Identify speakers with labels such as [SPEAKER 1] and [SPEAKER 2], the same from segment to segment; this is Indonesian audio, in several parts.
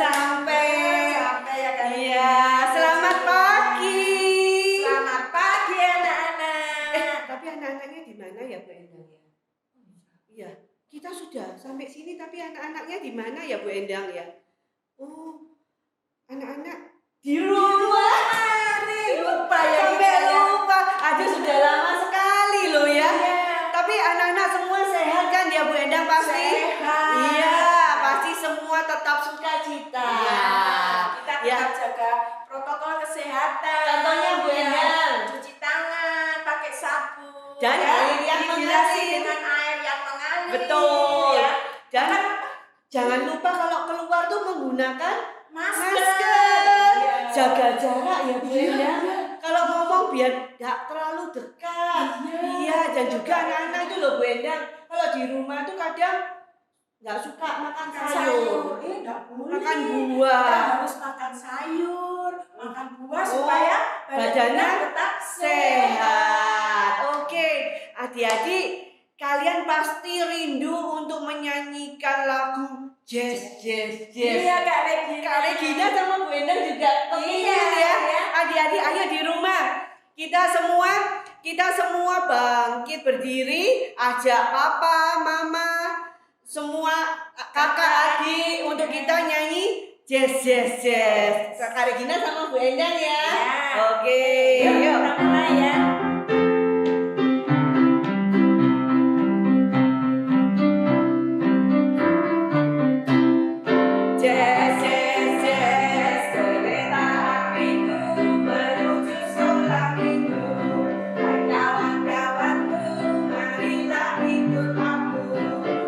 [SPEAKER 1] sampai.
[SPEAKER 2] Sampai ya kan.
[SPEAKER 1] Iya, selamat pagi.
[SPEAKER 2] Selamat pagi anak-anak.
[SPEAKER 1] Tapi anak-anaknya di mana ya Bu Endang ya? Iya, kita sudah sampai sini tapi anak-anaknya di mana ya Bu Endang ya? Oh, anak-anak di rumah.
[SPEAKER 2] Lupa ya.
[SPEAKER 1] Sampai lupa. Aduh, sudah lama sekali loh ya.
[SPEAKER 2] Iya.
[SPEAKER 1] Tapi anak-anak semua sehat kan ya Bu Endang pasti?
[SPEAKER 2] Sehat.
[SPEAKER 1] Iya, pasti semua tetap sukacita.
[SPEAKER 2] Iya. Kita
[SPEAKER 1] Ya.
[SPEAKER 2] tetap jaga protokol kesehatan.
[SPEAKER 1] Contohnya Bu
[SPEAKER 2] Iya.
[SPEAKER 1] Endang.
[SPEAKER 2] Cuci tangan pakai sabun.
[SPEAKER 1] Dan
[SPEAKER 2] ya.
[SPEAKER 1] air yang
[SPEAKER 2] Dibilasi
[SPEAKER 1] mengalir.
[SPEAKER 2] dengan air yang mengalir.
[SPEAKER 1] Betul.
[SPEAKER 2] Ya.
[SPEAKER 1] Jangan lupa kalau keluar tuh menggunakan
[SPEAKER 2] Masker. Iya.
[SPEAKER 1] Jaga jarak ya Bu
[SPEAKER 2] Iya.
[SPEAKER 1] Endang. Kalau ngomong biar tidak terlalu dekat. Iya, dan juga anak-anak itu loh Bu Endang. Kalau di rumah tuh kadang nggak suka makan sayur.
[SPEAKER 2] Nggak boleh.
[SPEAKER 1] Makan buah.
[SPEAKER 2] Kita harus makan sayur, makan buah
[SPEAKER 1] Oh,
[SPEAKER 2] supaya
[SPEAKER 1] badannya
[SPEAKER 2] tetap
[SPEAKER 1] sehat. Oke, adik-adik, kalian pasti rindu untuk menyanyikan lagu Jazz Jazz Jazz.
[SPEAKER 2] Iya Kak Regina.
[SPEAKER 1] Kak Regina sama Bu Endang juga kepingin
[SPEAKER 2] Iya,
[SPEAKER 1] ya.
[SPEAKER 2] iya.
[SPEAKER 1] Adik-adik ayo di rumah. Kita semua bangkit berdiri, ajak papa, mama, semua kakak adik untuk kita nyanyi Jazz Jazz Jazz. Kak Regina sama Bu Endang ya.
[SPEAKER 2] Ya.
[SPEAKER 1] Oke,
[SPEAKER 2] Yuk,
[SPEAKER 1] yuk.
[SPEAKER 2] kita mulai ya.
[SPEAKER 1] Jazz, jazz, jazz, kereta apiku menuju sekolah minggu. Hai kawan-kawanku, marilah ikut aku.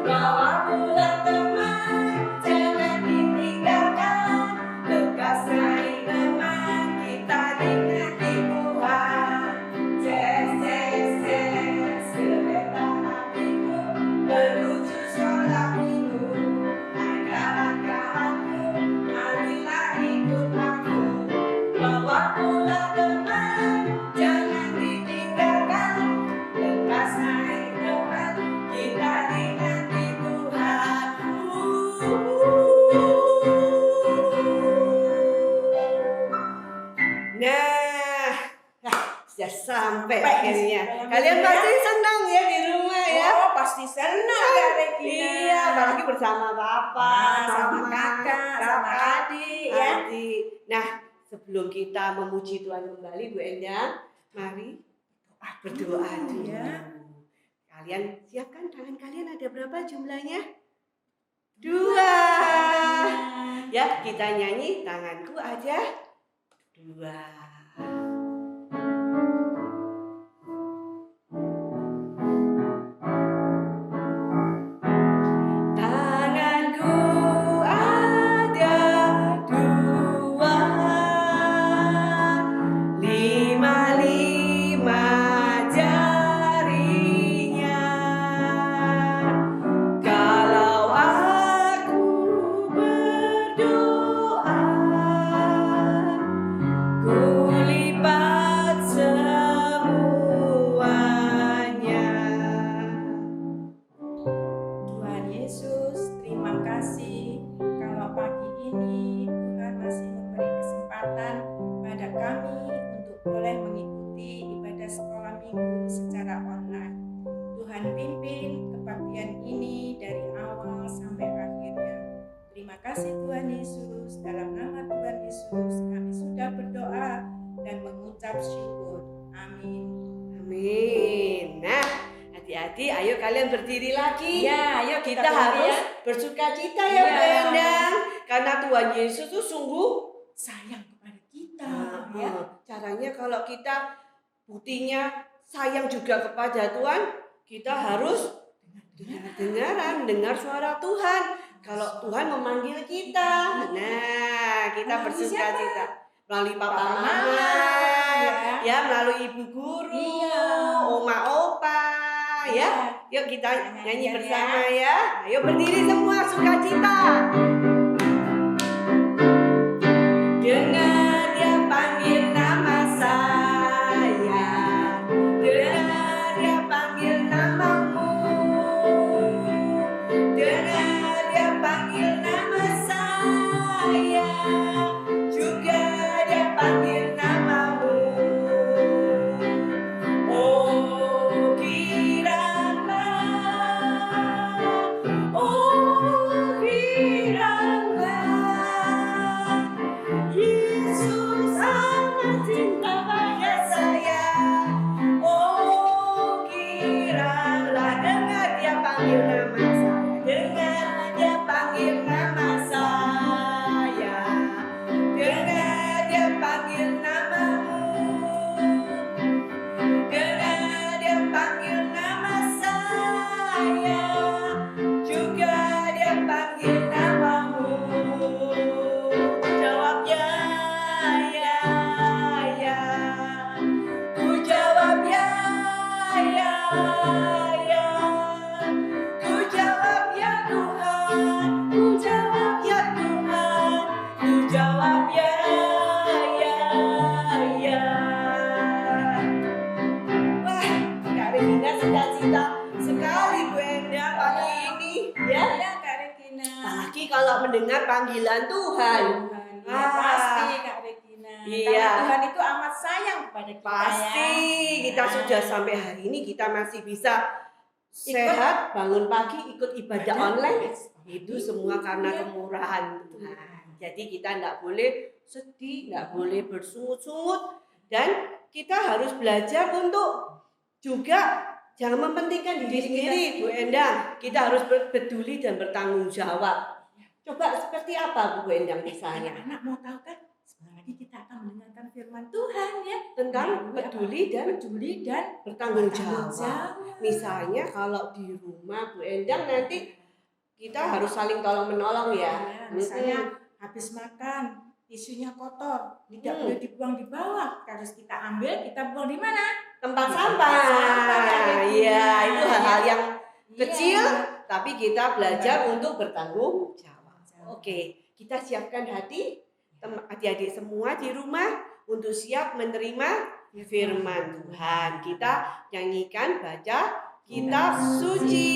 [SPEAKER 1] Bawa pulang teman, jangan ditinggalkan. Lekas naik teman, kita dinikmati Tuhan. Jazz, jazz, jazz, kereta apiku menuju sekolah minggu. Hai kawan-kawanku, marilah ikut aku. Bawa pulang teman, jangan ditinggalkan. Lekas naik teman, kita dinikmati Tuhan. Nah, sudah sampai akhirnya. Kalian pasti senang ya di rumah ya.
[SPEAKER 2] Oh, pasti senang Kak Regina.
[SPEAKER 1] Iya, apalagi bersama papa,
[SPEAKER 2] sama
[SPEAKER 1] mama,
[SPEAKER 2] kakak, sama adik ya.
[SPEAKER 1] adik. Nah, sebelum kita memuji Tuhan kembali, Bu Endang, mari berdoa dulu.
[SPEAKER 2] Ya.
[SPEAKER 1] Kalian siapkan tangan kalian ada berapa jumlahnya? 2. Ya, kita nyanyi tanganku aja 2. Tanganku ada 2, 5 jarinya. Kalau aku berdoa, ku lipat semuanya.
[SPEAKER 2] Tuhan Yesus, terima kasih kalau pagi ini Tuhan masih memberi kesempatan pada kami untuk boleh mengikuti ibadah sekolah minggu secara online. Tuhan pimpin kebaktian ini dari awal sampai akhirnya. Terima kasih Tuhan Yesus, dalam nama Tuhan Yesus kami sudah berdoa dan mengucap syukur. Amin.
[SPEAKER 1] Amin. Nah, adik-adik, ayo kalian berdiri lagi.
[SPEAKER 2] Ya, ayo
[SPEAKER 1] Kita
[SPEAKER 2] berdiri
[SPEAKER 1] harus
[SPEAKER 2] ya.
[SPEAKER 1] bersuka cita ya,
[SPEAKER 2] Iya.
[SPEAKER 1] Bu Endang. Karena Tuhan Yesus itu sungguh
[SPEAKER 2] Sayang kepada kita.
[SPEAKER 1] ya. Caranya kalau kita buktinya sayang juga kepada Tuhan, kita harus dengar suara Tuhan. Kalau Tuhan memanggil kita, nah kita
[SPEAKER 2] Melalui
[SPEAKER 1] bersuka
[SPEAKER 2] siapa?
[SPEAKER 1] cita melalui papa
[SPEAKER 2] Papa,
[SPEAKER 1] mama,
[SPEAKER 2] ya.
[SPEAKER 1] ya melalui ibu guru,
[SPEAKER 2] Iya.
[SPEAKER 1] oma opa, ya. Yuk kita nyanyi
[SPEAKER 2] Nyanyian
[SPEAKER 1] bersama ya. Ayo berdiri semua sukacita. Dengar dia panggil nama saya, dengar dia panggil namamu, dengar dia panggil nama saya. panggilan Tuhan.
[SPEAKER 2] Tuhan, ya pasti Kak Regina.
[SPEAKER 1] Iya.
[SPEAKER 2] Karena Tuhan itu amat sayang kepada kita
[SPEAKER 1] Pasti
[SPEAKER 2] ya.
[SPEAKER 1] kita sudah sampai hari ini kita masih bisa sehat, bangun pagi, ikut ibadah online. Itu semua karena kemurahan Tuhan. Jadi kita tidak boleh sedih, tidak boleh bersungut-sungut, dan kita harus belajar untuk juga jangan mementingkan diri sendiri, Bu Endang. Kita harus peduli dan bertanggung jawab. Coba seperti apa Bu Endang misalnya?
[SPEAKER 2] Anak-anak mau tahu kan? Sebentar lagi kita akan mendengarkan firman Tuhan ya.
[SPEAKER 1] Tentang peduli dan bertanggung jawab. Misalnya kalau di rumah Bu Endang nanti kita harus saling tolong menolong ya.
[SPEAKER 2] Misalnya habis makan tisunya kotor, tidak boleh dibuang di bawah, harus kita ambil, kita buang di mana?
[SPEAKER 1] Tempat sampah. Iya, itu hal-hal yang kecil, tapi kita belajar untuk bertanggung jawab. Oke, kita siapkan hati adik-adik semua di rumah untuk siap menerima firman Tuhan. Kita nyanyikan, baca kitab suci.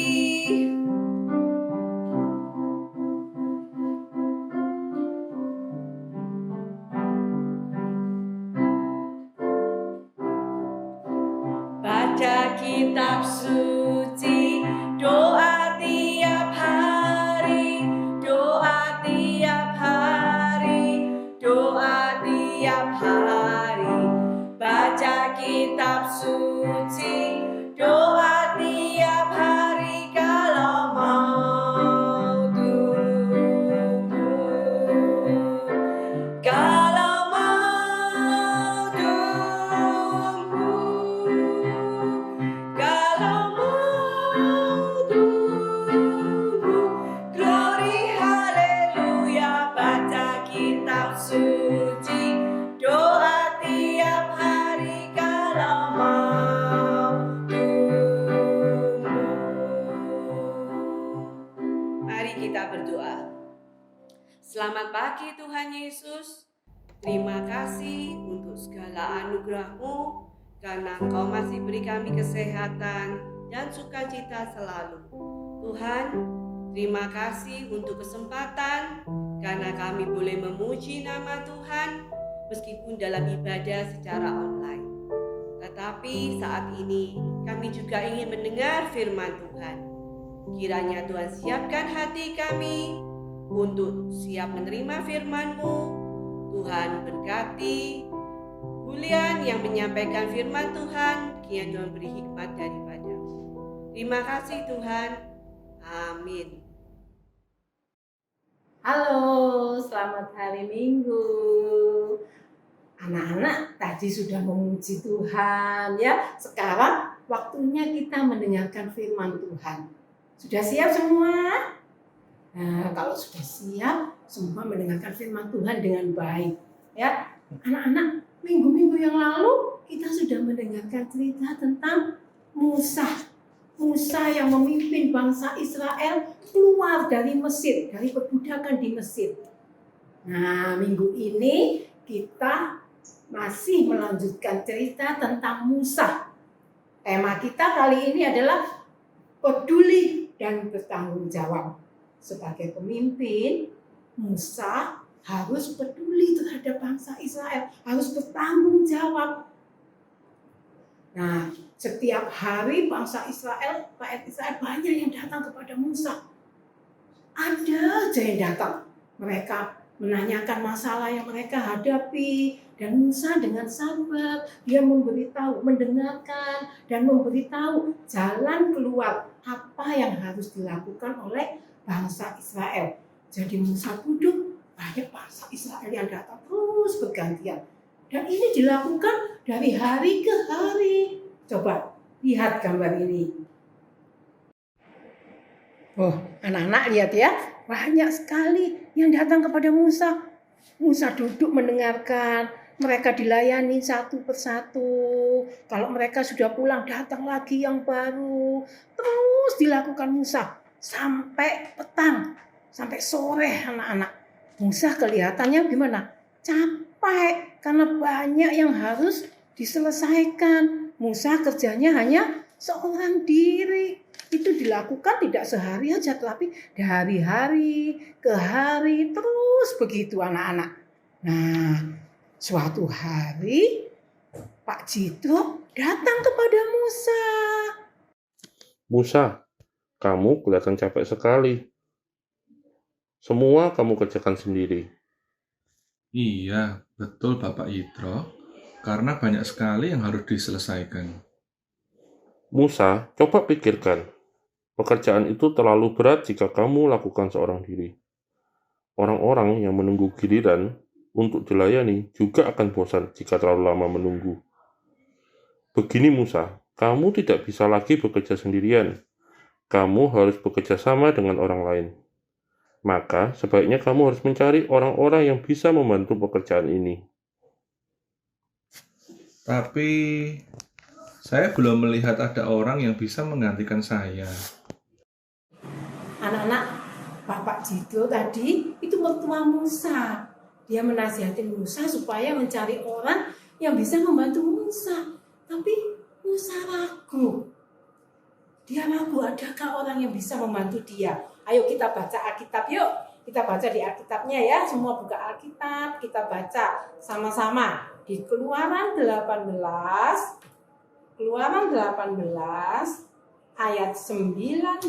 [SPEAKER 1] Baca kitab suci, doa tiap hari, doa tiap hari, doa tiap hari. Baca kitab suci, doa tiap hari kalau mau tumbuh. Kalau mau tumbuh, kalau mau tumbuh, glory haleluya. Baca kitab suci, doa tiap hari kalau mau tumbuh. Mari kita berdoa. Selamat pagi Tuhan Yesus. Terima kasih untuk segala anugerah-Mu, karena Engkau masih beri kami kesehatan dan sukacita selalu. Tuhan, terima kasih untuk kesempatan karena kami boleh memuji nama Tuhan meskipun dalam ibadah secara online. Tetapi saat ini kami juga ingin mendengar firman Tuhan. Kiranya Tuhan siapkan hati kami untuk siap menerima firman-Mu. Tuhan berkati Julian yang menyampaikan firman Tuhan, kiranya Tuhan beri hikmat daripada-Mu. Terima kasih Tuhan. Amin.
[SPEAKER 3] Halo, selamat hari Minggu. Anak-anak tadi sudah memuji Tuhan ya. Sekarang waktunya kita mendengarkan firman Tuhan. Sudah siap semua? Nah, kalau sudah siap, semua mendengarkan firman Tuhan dengan baik ya. Anak-anak, minggu-minggu yang lalu kita sudah mendengarkan cerita tentang Musa. Musa yang memimpin bangsa Israel keluar dari Mesir, dari perbudakan di Mesir. Nah, minggu ini kita masih melanjutkan cerita tentang Musa. Tema kita kali ini adalah peduli dan bertanggung jawab. Sebagai pemimpin, Musa harus peduli terhadap bangsa Israel, harus bertanggung jawab. Nah, setiap hari bangsa Israel, rakyat Israel banyak yang datang kepada Musa. Ada aja yang datang. Mereka menanyakan masalah yang mereka hadapi, dan Musa dengan sabar dia memberitahu, mendengarkan dan memberitahu jalan keluar apa yang harus dilakukan oleh bangsa Israel. Jadi Musa duduk, banyak bangsa Israel yang datang terus bergantian. Dan ini dilakukan dari hari ke hari. Coba lihat gambar ini. Oh, anak-anak lihat ya, banyak sekali yang datang kepada Musa. Musa duduk mendengarkan, mereka dilayani satu persatu. Kalau mereka sudah pulang, datang lagi yang baru. Terus dilakukan Musa sampai petang, sampai sore anak-anak. Musa kelihatannya gimana? Capek karena banyak yang harus diselesaikan. Musa kerjanya hanya seorang diri. Itu dilakukan tidak sehari aja, tapi dari hari ke hari terus begitu anak-anak. Nah, suatu hari Pak Jito datang kepada Musa.
[SPEAKER 4] Musa, kamu kelihatan capek sekali. Semua kamu kerjakan sendiri.
[SPEAKER 5] Iya, betul Bapak Yitro, karena banyak sekali yang harus diselesaikan.
[SPEAKER 4] Musa, coba pikirkan. Pekerjaan itu terlalu berat jika kamu lakukan seorang diri. Orang-orang yang menunggu giliran untuk dilayani juga akan bosan jika terlalu lama menunggu. Begini Musa, kamu tidak bisa lagi bekerja sendirian. Kamu harus bekerja sama dengan orang lain. Maka sebaiknya kamu harus mencari orang-orang yang bisa membantu pekerjaan ini.
[SPEAKER 5] Tapi saya belum melihat ada orang yang bisa menggantikan saya.
[SPEAKER 3] Anak-anak, Bapak Jito tadi itu mertua Musa. Dia menasihati Musa supaya mencari orang yang bisa membantu Musa. Tapi Musa ragu. Dia ragu, adakah orang yang bisa membantu dia? Ayo kita baca Alkitab yuk. Kita baca di Alkitabnya ya. Semua buka Alkitab, kita baca sama-sama. Di Keluaran 18 ayat 19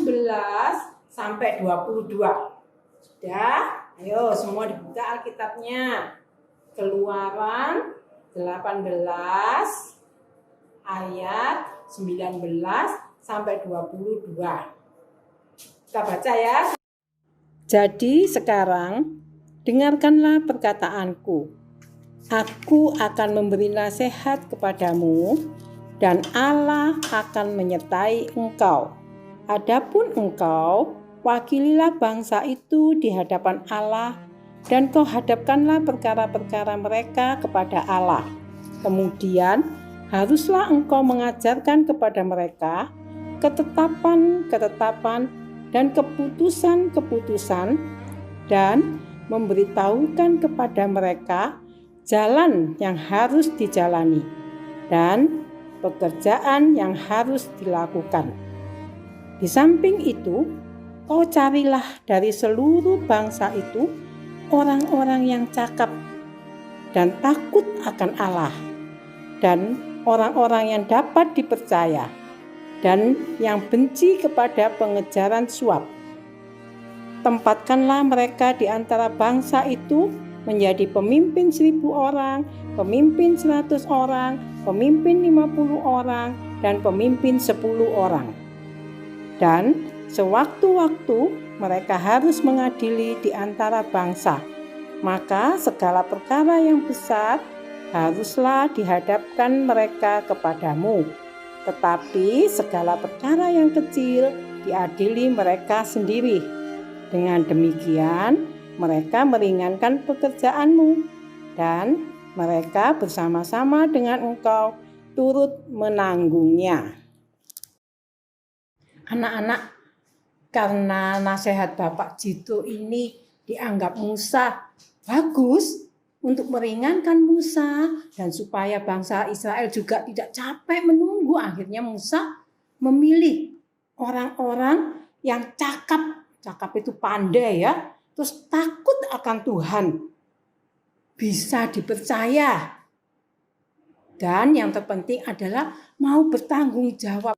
[SPEAKER 3] sampai 22. Sudah? Ayo semua dibuka Alkitabnya. Keluaran 18 ayat 19 sampai 22. Kita baca ya. Jadi sekarang dengarkanlah perkataanku. Aku akan memberi nasihat kepadamu dan Allah akan menyertai engkau. Adapun engkau, wakililah bangsa itu di hadapan Allah dan kau hadapkanlah perkara-perkara mereka kepada Allah. Kemudian haruslah engkau mengajarkan kepada mereka ketetapan-ketetapan dan keputusan-keputusan dan memberitahukan kepada mereka jalan yang harus dijalani dan pekerjaan yang harus dilakukan. Di samping itu, kau carilah dari seluruh bangsa itu orang-orang yang cakap dan takut akan Allah dan orang-orang yang dapat dipercaya dan yang benci kepada pengejaran suap. Tempatkanlah mereka di antara bangsa itu menjadi pemimpin 1.000 orang, pemimpin 100 orang, pemimpin 50 orang, dan pemimpin 10 orang. Dan sewaktu-waktu mereka harus mengadili di antara bangsa. Maka segala perkara yang besar haruslah dihadapkan mereka kepadamu. Tetapi segala perkara yang kecil diadili mereka sendiri. Dengan demikian, mereka meringankan pekerjaanmu dan mereka bersama-sama dengan engkau turut menanggungnya. Anak-anak, karena nasihat Bapak Jito ini dianggap Musa bagus untuk meringankan Musa dan supaya bangsa Israel juga tidak capek menunggu, akhirnya Musa memilih orang-orang yang cakap itu pandai ya, terus takut akan Tuhan, bisa dipercaya, dan yang terpenting adalah mau bertanggung jawab.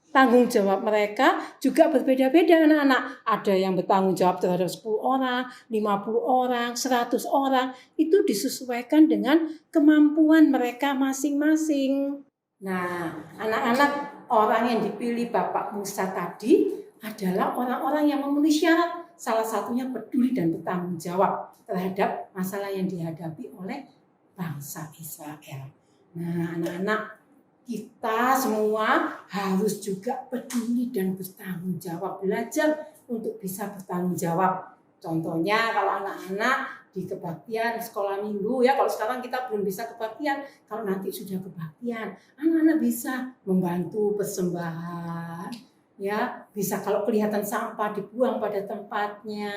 [SPEAKER 3] Tanggung jawab mereka juga berbeda-beda anak-anak. Ada yang bertanggung jawab terhadap 10 orang, 50 orang, 100 orang. Itu disesuaikan dengan kemampuan mereka masing-masing. Nah, anak-anak, orang yang dipilih Bapak Musa tadi adalah orang-orang yang memenuhi syarat. Salah satunya peduli dan bertanggung jawab terhadap masalah yang dihadapi oleh bangsa Israel. Nah, anak-anak, kita semua harus juga peduli dan bertanggung jawab, belajar untuk bisa bertanggung jawab. Contohnya kalau anak-anak di kebaktian sekolah minggu ya, kalau sekarang kita belum bisa kebaktian, kalau nanti sudah kebaktian, anak-anak bisa membantu persembahan, ya bisa kalau kelihatan sampah dibuang pada tempatnya,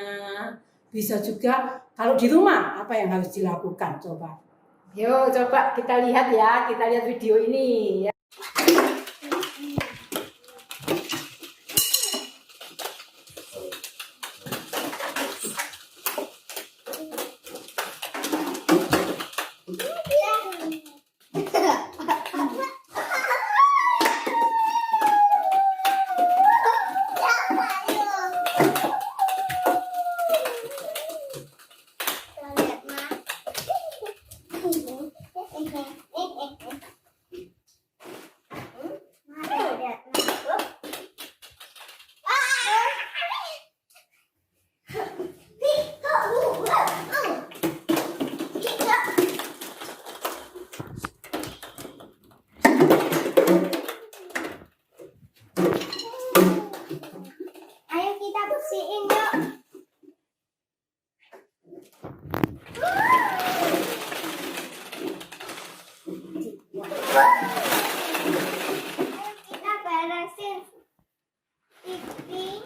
[SPEAKER 3] bisa juga kalau di rumah apa yang harus dilakukan coba. Yuk coba kita lihat ya, kita lihat video ini ya.
[SPEAKER 6] Ayo kita bersihin yuk. Ayo kita beresin pipi,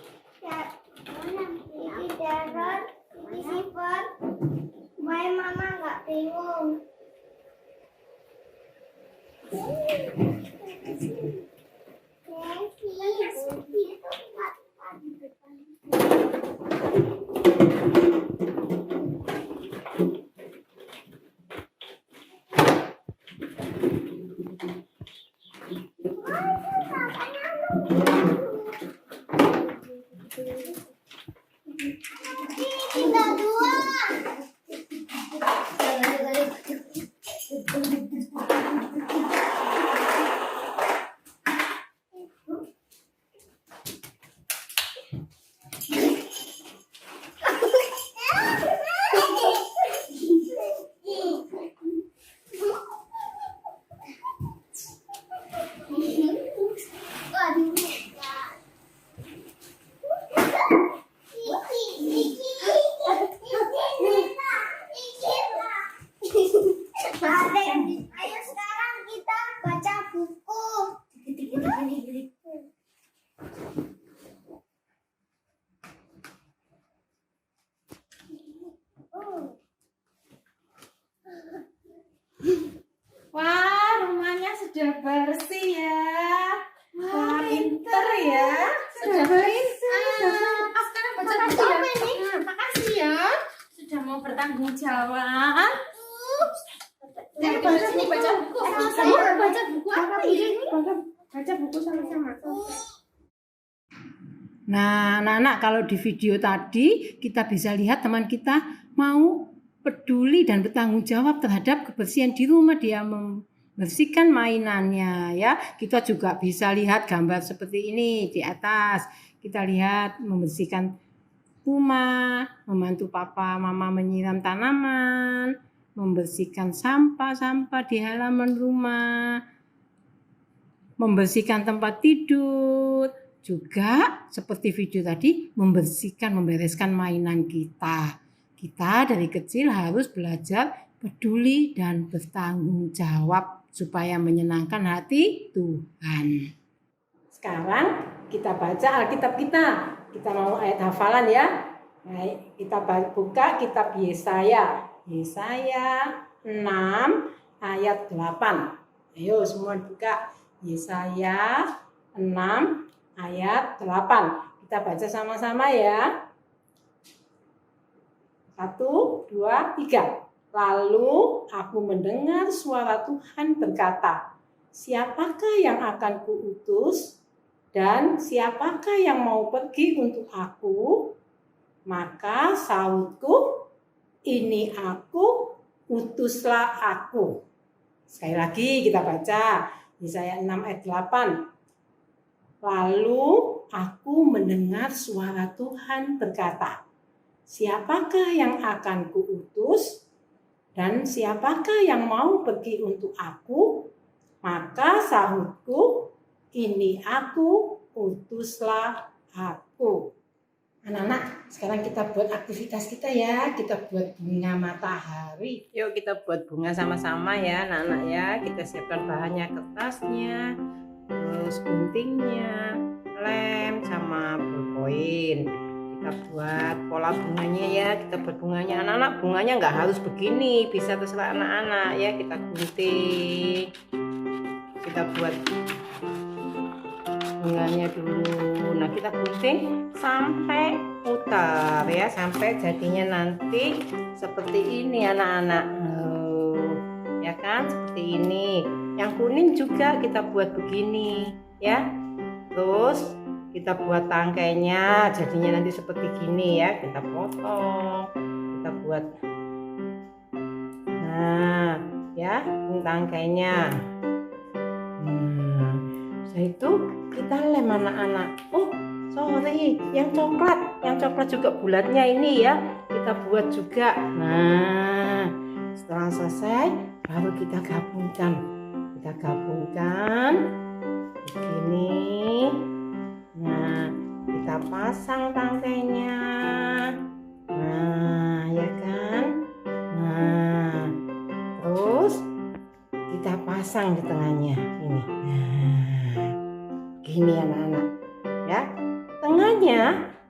[SPEAKER 6] pipi darah, pipi sifar, supaya mama nggak bingung. Tinggal dua. Ayo sekarang kita baca buku.
[SPEAKER 2] Wah, rumahnya sudah bersih ya. Wah, pinter ya. Sudah bersih. Sekarang baca buku ya. Makasih ya. Sudah mau bertanggung jawab. Baca buku. Baca buku apa ini? Baca buku sama-sama.
[SPEAKER 3] Nah, anak-anak, kalau di video tadi kita bisa lihat teman kita mau peduli dan bertanggung jawab terhadap kebersihan di rumah. Dia membersihkan mainannya ya. Kita juga bisa lihat gambar seperti ini di atas. Kita lihat membersihkan rumah, membantu papa mama menyiram tanaman, membersihkan sampah-sampah di halaman rumah, membersihkan tempat tidur, juga seperti video tadi membereskan mainan kita. Kita dari kecil harus belajar peduli dan bertanggung jawab supaya menyenangkan hati Tuhan. Sekarang kita baca Alkitab kita. Kita mau ayat hafalan ya. Baik, kita buka kitab Yesaya. Yesaya 6 ayat 8. Ayo semua buka Yesaya 6 ayat 8. Kita baca sama-sama ya. 1, 2, 3. Lalu aku mendengar suara Tuhan berkata, siapakah yang akan kuutus dan siapakah yang mau pergi untuk aku? Maka sahutku, ini aku, utuslah aku. Sekali lagi kita baca Yesaya 6 ayat 8. Lalu aku mendengar suara Tuhan berkata, siapakah yang akan kuutus dan siapakah yang mau pergi untuk aku? Maka sahutku, ini aku, utuslah aku. Anak-anak, sekarang kita buat aktivitas kita ya. Kita buat bunga matahari. Yuk kita buat bunga sama-sama ya anak-anak ya. Kita siapkan bahannya, kertasnya, terus guntingnya, lem, sama ballpoint. Kita buat pola bunganya ya. Kita buat bunganya. Anak-anak, bunganya nggak harus begini. Bisa terserah anak-anak ya. Kita gunting. Kita buat bunganya dulu. Nah, kita gunting sampai putar ya, sampai jadinya nanti seperti ini anak-anak. Ya kan, seperti ini. Yang kuning juga kita buat begini ya. Terus kita buat tangkainya jadinya nanti seperti gini ya. Kita potong. Kita buat. Nah, ya ya, ini tangkainya. Setelah itu kita lem anak-anak. Oh, sorry, yang coklat juga bulatnya ini ya, kita buat juga. Nah, setelah selesai baru kita gabungkan begini. Nah, kita pasang tangkainya. Nah, ya kan? Nah, terus kita pasang di tengahnya ini. Nah, gini anak-anak ya. Tengahnya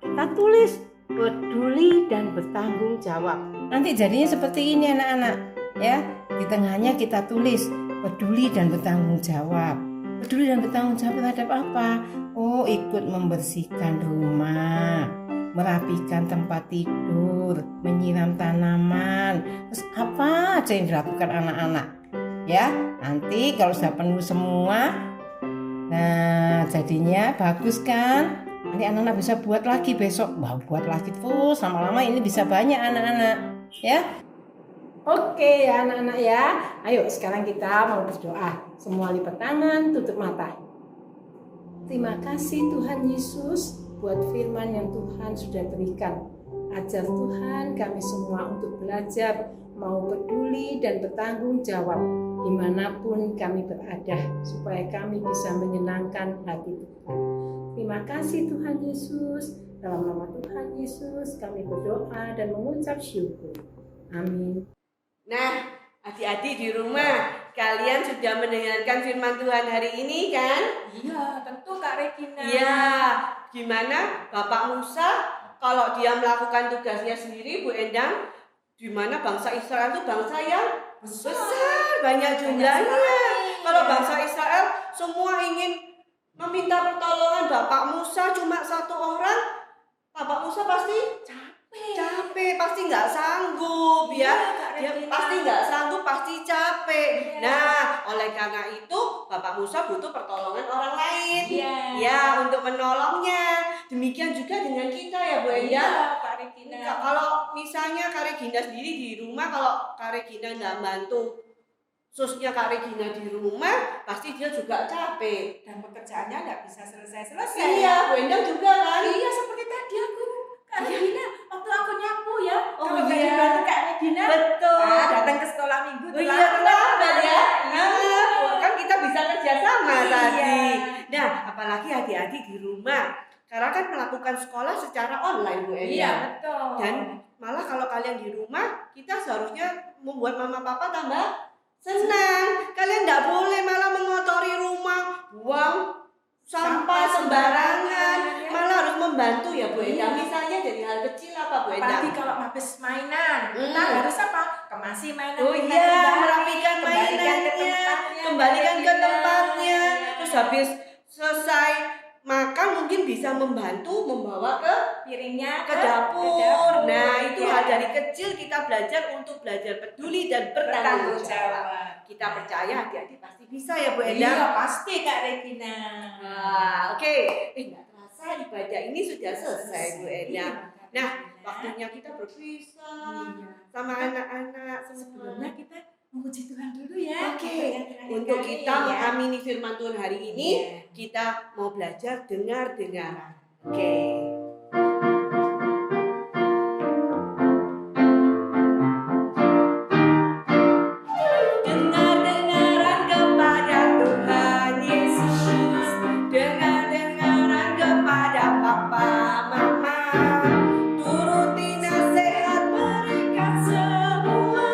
[SPEAKER 3] kita tulis peduli dan bertanggung jawab. Nanti jadinya seperti ini anak-anak ya. Di tengahnya kita tulis peduli dan bertanggung jawab. Peduli dan bertanggung jawab terhadap apa? Oh, ikut membersihkan rumah, merapikan tempat tidur, menyiram tanaman. Terus apa aja yang dilakukan anak-anak? Ya, nanti kalau sudah penuh semua, nah jadinya bagus kan? Nanti anak-anak bisa buat lagi besok. Wah, buat lagi terus, lama-lama ini bisa banyak anak-anak. Ya. Oke ya anak-anak ya. Ayo sekarang kita mau berdoa. Semua lipat tangan, tutup mata. Terima kasih Tuhan Yesus buat firman yang Tuhan sudah berikan. Ajar Tuhan kami semua untuk belajar mau peduli dan bertanggung jawab dimanapun kami berada, supaya kami bisa menyenangkan hati Tuhan. Terima kasih Tuhan Yesus. Dalam nama Tuhan Yesus kami berdoa dan mengucap syukur. Amin.
[SPEAKER 1] Nah, adik-adik di rumah, kalian sudah mendengarkan firman Tuhan hari ini kan?
[SPEAKER 2] Iya, tentu Kak Regina.
[SPEAKER 1] Iya, gimana Bapak Musa kalau dia melakukan tugasnya sendiri, Bu Endang, di mana bangsa Israel itu bangsa yang besar, banyak jumlahnya. Kalau bangsa Israel semua ingin meminta pertolongan Bapak Musa cuma satu orang, Bapak Musa pasti capek, pasti nggak sanggup ya. Dia pasti nggak sanggup, pasti capek. Nah, oleh karena itu Bapak Musa butuh pertolongan orang lain, ya, untuk menolongnya. Demikian juga dengan kita ya Bu Enda.
[SPEAKER 2] Iya, Kak Regina.
[SPEAKER 1] Kalau misalnya Kak Regina sendiri di rumah, kalau Kak Regina nggak bantu, khususnya Kak Regina di rumah, pasti dia juga capek.
[SPEAKER 2] Dan pekerjaannya nggak bisa selesai-selesai.
[SPEAKER 1] Iya, Bu Enda juga kan.
[SPEAKER 2] Iya, seperti tadi aku Kak Regina, waktu aku nyapu ya.
[SPEAKER 1] Oh,
[SPEAKER 2] kalau nggak
[SPEAKER 1] iya.
[SPEAKER 2] dibantu Kak Regina,
[SPEAKER 1] Betul.
[SPEAKER 2] datang ke sekolah minggu.
[SPEAKER 1] Oh iya, terlambat ya.
[SPEAKER 2] Iya.
[SPEAKER 1] Kan kita bisa kerjasama
[SPEAKER 2] Iya.
[SPEAKER 1] tadi. Nah, apalagi adik-adik di rumah, karena kan melakukan sekolah secara online Bu Enda.
[SPEAKER 2] Iya, betul.
[SPEAKER 1] Dan malah kalau kalian di rumah, kita seharusnya membuat mama papa tambah senang. Kalian nggak boleh malah mengotori rumah, buang sampah sembarangan. Malah harus membantu ya Bu Enda.
[SPEAKER 2] Iya.
[SPEAKER 1] Misalnya dari hal kecil apa Bu Enda?
[SPEAKER 2] Apalagi kalau habis mainan, kita harus apa? Kemasi mainan.
[SPEAKER 1] Oh
[SPEAKER 2] kita
[SPEAKER 1] iya,
[SPEAKER 2] kembali,
[SPEAKER 1] merapikan mainannya, kembalikan ke tempatnya. Terus habis selesai makan mungkin bisa membantu membawa ke
[SPEAKER 2] piringnya
[SPEAKER 1] dapur. Nah, itu hal dari kecil kita belajar untuk belajar peduli dan bertanggung jawab. Kita percaya adik-adik pasti bisa ya Bu Enda.
[SPEAKER 2] Iya, pasti Kak Regina.
[SPEAKER 1] Oke. Nggak terasa ibadah ini sudah selesai Bu Enda. Nah, waktunya kita berpisah sama anak-anak
[SPEAKER 2] Sebelumnya
[SPEAKER 1] semua.
[SPEAKER 2] kita memuji Tuhan dulu ya.
[SPEAKER 1] Oke.
[SPEAKER 2] Terakhir
[SPEAKER 1] Untuk
[SPEAKER 2] kali,
[SPEAKER 1] kita
[SPEAKER 2] ya.
[SPEAKER 1] mengamini firman Tuhan hari ini, kita mau belajar dengar-dengaran. Oke. Dengar-dengaran kepada Tuhan Yesus, dengar-dengaran kepada Papa Mama, turuti nasihat mereka semua.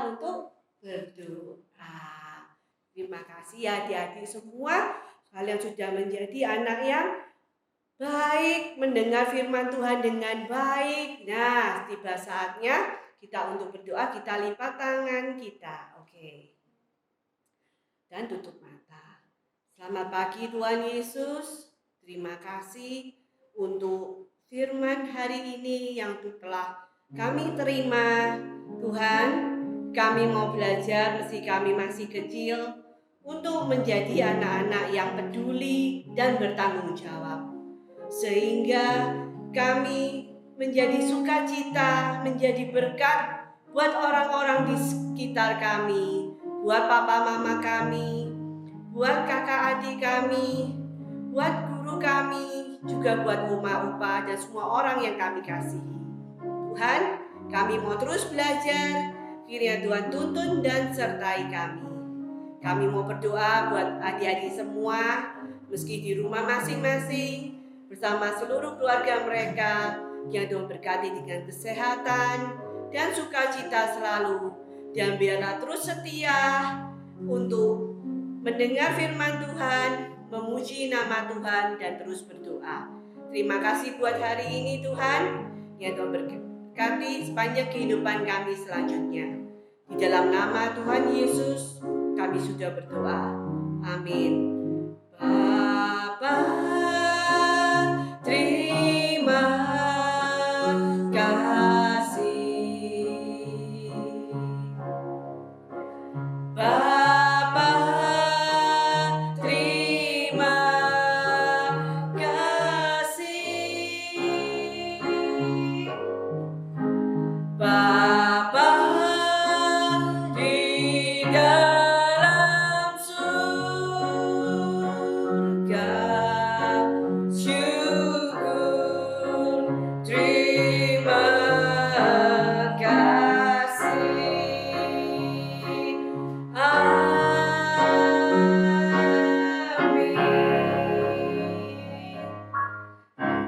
[SPEAKER 1] kita untuk berdoa. Terima kasih ya adik-adik semua. Kalian sudah menjadi anak yang baik, mendengar firman Tuhan dengan baik. Nah, tiba saatnya kita untuk berdoa, kita lipat tangan kita. Oke. Dan tutup mata. Selamat pagi Tuhan Yesus. Terima kasih untuk firman hari ini yang telah kami terima. Tuhan, kami mau belajar meski kami masih kecil untuk menjadi anak-anak yang peduli dan bertanggung jawab. Sehingga kami menjadi sukacita, menjadi berkat buat orang-orang di sekitar kami, buat papa mama kami, buat kakak adik kami, buat guru kami, juga buat oma opa dan semua orang yang kami kasihi. Tuhan, kami mau terus belajar, kiranya Tuhan tuntun dan sertai kami. Kami mau berdoa buat adik-adik semua, meski di rumah masing-masing, bersama seluruh keluarga mereka, yang Tuhan berkati dengan kesehatan dan sukacita selalu. Dan biarlah terus setia untuk mendengar firman Tuhan, memuji nama Tuhan, dan terus berdoa. Terima kasih buat hari ini Tuhan, yang Tuhan berkati sepanjang kehidupan kami selanjutnya. Di dalam nama Tuhan Yesus, kami sudah berdoa. Amin. Bapa, terima kasih. Bapa, terima kasih. Bapa di dalam surga, syukur terima kasih. Amin.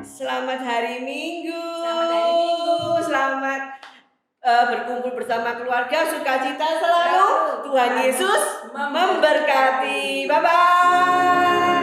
[SPEAKER 1] Selamat hari Minggu. Selamat berkumpul bersama keluarga, sukacita selalu. Tuhan Yesus memberkati. Bye-bye.